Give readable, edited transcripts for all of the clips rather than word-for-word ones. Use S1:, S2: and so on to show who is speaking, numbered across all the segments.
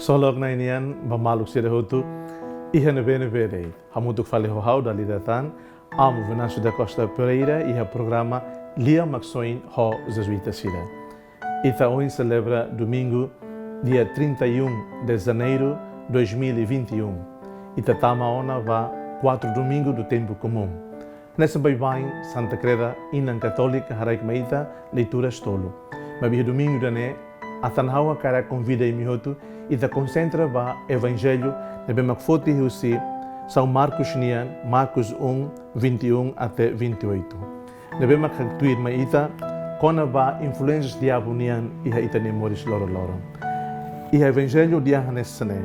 S1: solog na inian bamaluk sira hotu iha nebe rei. Hamutuk fale ho da lidatan amo Venâncio da Costa Pereira e o programa Lia Maxoin ho Jesuíta Sira. Itaúna celebra domingo, dia 31 de janeiro de 2021. Itatama ona va 4 domingo do tempo comum. Nessa bem Santa Creda Inan Católica Haraik Maita leitura stolo. Mas domingo dane a tanhaua cara convida e mihotu e ta concentra va evangelho de bemakfoti husi São Marcos Nian, Marcos 1, 21 até 28. Nebe makatuir maita kona va influências diabo nian e ita nemoris loro. E evangelho dia hanesane.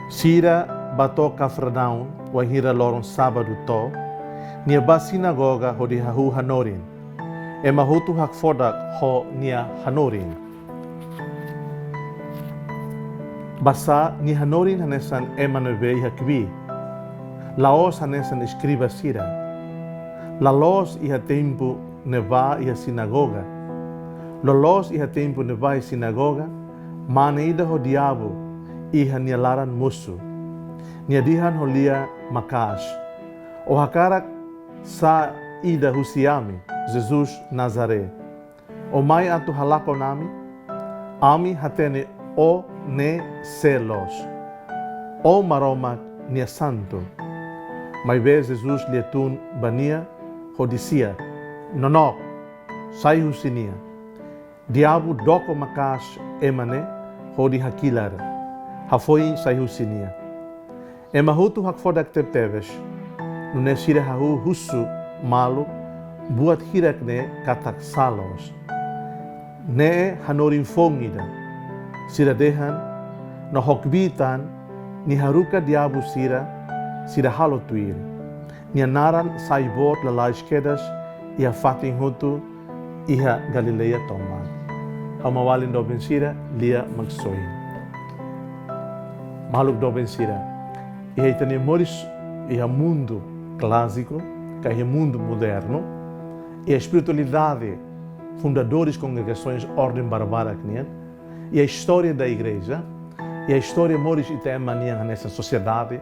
S1: Sira bato Cafarnaum, wahira loron sábado to, nia ba sinagoga ho di hahu hanorin. E mahutu hakfodak ho nia hanorin. Basa ni hanorin hanesan emanebe hakbi. Laos hanesan escriba sira. Laos iha tempo neva iha sinagoga. Lolos iha tempo neva iha sinagoga. Maneida ho diabo iha nialaran musu. Niadihan ho lia makas. O hakarak sa ida husiami, Jesus Nazaré. O mai atu halako nami, ami hatene o ne selos. O maromak nia santo. Mai vez Jesus lietun bania hodisia. Nonok, sai husinia. Diabo doko makas emane hodi hakilar. Hafoi sai husinia. E mahutu hakfodak tepteves. Nune sire hahu husu malu buat hirakne katak salos. Ne hanorin fongida. Sira dehan no hokbitan ni haruka diabo sira halo tuir. Ni naran saibot la esquerdas e a fatin hutu iha Galileia toma. Hamawalin do bensira lia magsoi. Maluk do bensira. E itane moris e a mundo clássico, que é o mundo moderno, e a espiritualidade, fundadores de congregações, ordem barbara, e a história da igreja, e a história moris e tem mania nessa sociedade,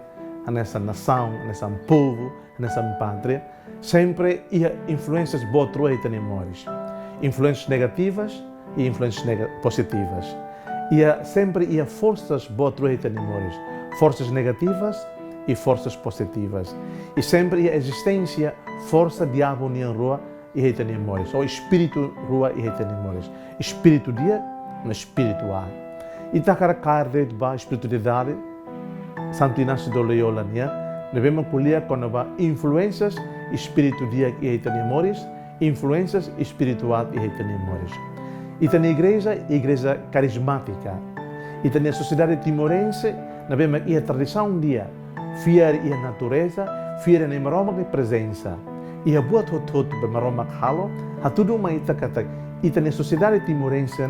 S1: nessa nação, nessa povo, nessa pátria, sempre há influências boas e tem moris, influências negativas e influências positivas. E sempre há forças boas e tem moris, forças negativas e forças positivas. E sempre a existência, força diabo em rua e retenimores, ou espírito rua e retenimores. Espírito dia, mas espiritual. E takara carde ba espiritualidade, Santo Inácio de Loyola nia, devemos colher quando ba influências espírito dia e retenimores, influências espiritual e retenimores. E tem a igreja carismática. E tem a sociedade timorense, devemos a tradição dia. Fiar e a natureza, fiar a maroma de presença. E a boa tot be maroma halo, a tudo uma itakatak. E tem a sociedade timorense,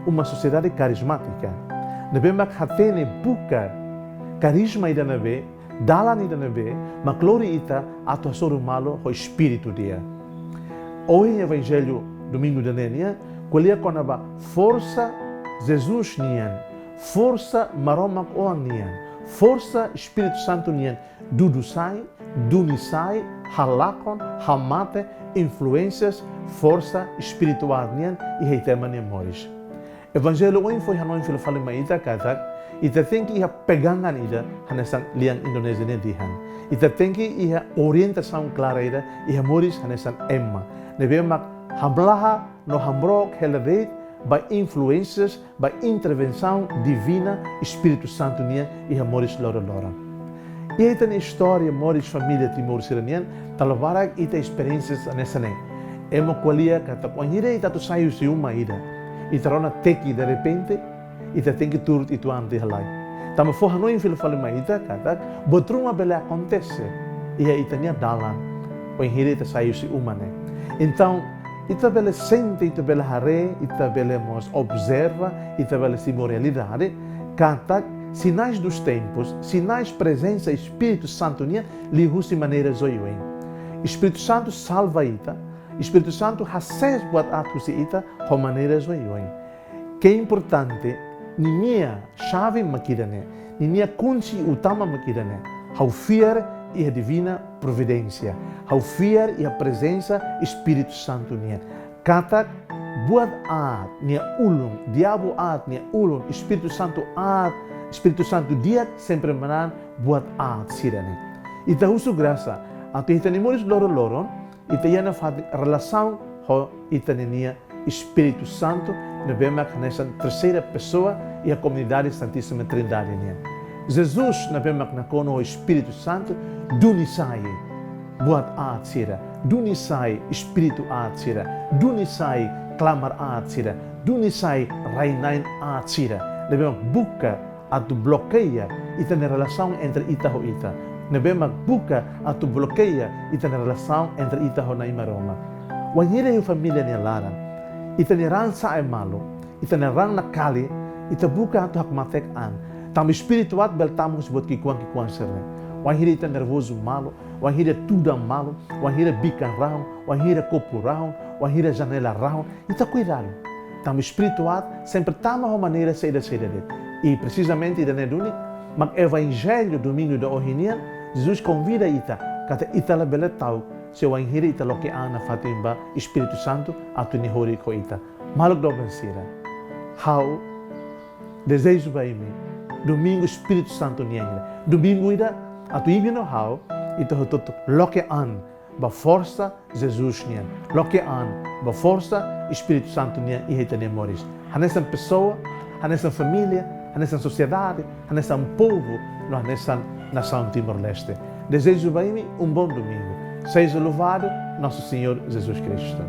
S1: uma sociedade carismática. Devemos hatene buka carisma ida nebe, dalan ida nebe, ma glória ita ato soru malo ho espírito dia. Hoje evangelho domingo da nenia, colher conaba força Jesus nian, força maroma o nian. Força Espírito Santo nian dudusai, dunisai, halakon, hamate, influências, força espiritual nian e reitema nemoris. Evangelho hoje foi hanon filo fale maita katak, e te tem que ir pegangan ida hanesan liang Indonésia ne dihan. E te tem que ir orientação clara ida e moris hanesan emma. Nebemak hamlaha no hambrok heleveit by influências, by intervenção divina, Espírito Santo nia e amores lora. E aí tem história, amores família timor siranian, talvarak ita experiências nessa nem. Emo qualia kata quanhira ita tu saiu se uma ida. E tarona teki de repente, ita tem que turut itu ante halai. Tama forra no infilo fale maita kata, botruma bele acontece. E aí ita dalan, quanhira ita saiu se uma né. Então ita bele sente, ita bele hare, ita bele mos observa, ita bele simo realidade, kata sinais dos tempos, sinais presença Espírito Santo nia, li husi maneira zoiuen. Espírito Santo salva ita, Espírito Santo hases buat atu si ita, ho maneira zoiuen. Que é importante Ninha chave makirane, ninha kunci utama makirane. How fear e a divina providência. How fear e a presença Espírito Santo niya. Katak buat at niya ulung, diabo at niya ulung, Espírito Santo dia sempre manan buat at sirane. Ita husu graça, ato ita ni moris loro-loron, ita yana fati relação ho ita niya Espírito Santo, na bemak nessa terceira pessoa e a comunidade Santíssima Trindade niya. Jesus na bemak na kono o Espírito Santo, dunisai buat at sira, dunisai Espírito at sira, dunisai clamar at sira, dunisai rainain at sira. Na bemak buka at bloqueia ita na relação entre ita ho ita. Na bemak buka at bloqueia ita na relação entre ita ho na imaroma. Wanhira yung família niya laran, ita ni rang sa ay malo, ita ni rang nakali, ita buka ato hakmatek an. Tamo espiritual bel tamo sebut kikuang serre. Wanhira ita nervoso malo, wanhira tudang malo, wanhira bican rahon, wanhira copo rahon, wanhira janela rahon. Ita cuidado. Tamo espiritual sempre tamo a maneira seda det. E precisamente ita neduni, mag evangelho domingo da ohinian, Jesus convida ita, kata ita la beletau, se wanhira ita loke ana fatimba Espírito Santo atu ni hori ko ita. Maluk do bensira. How desejo ba imi domingo Espírito Santo niengle. Domingo ida atu imi no how ita hototo loke an ba força Jesus nien. Loke an ba força Espírito Santo nien e ita ne moris. Hanesan pessoa, hanesan família, hanesan sociedade, hanesan povo, no hanesan nação Timor-Leste. Desejo ba imi bom domingo. Seja louvado nosso Senhor Jesus Cristo.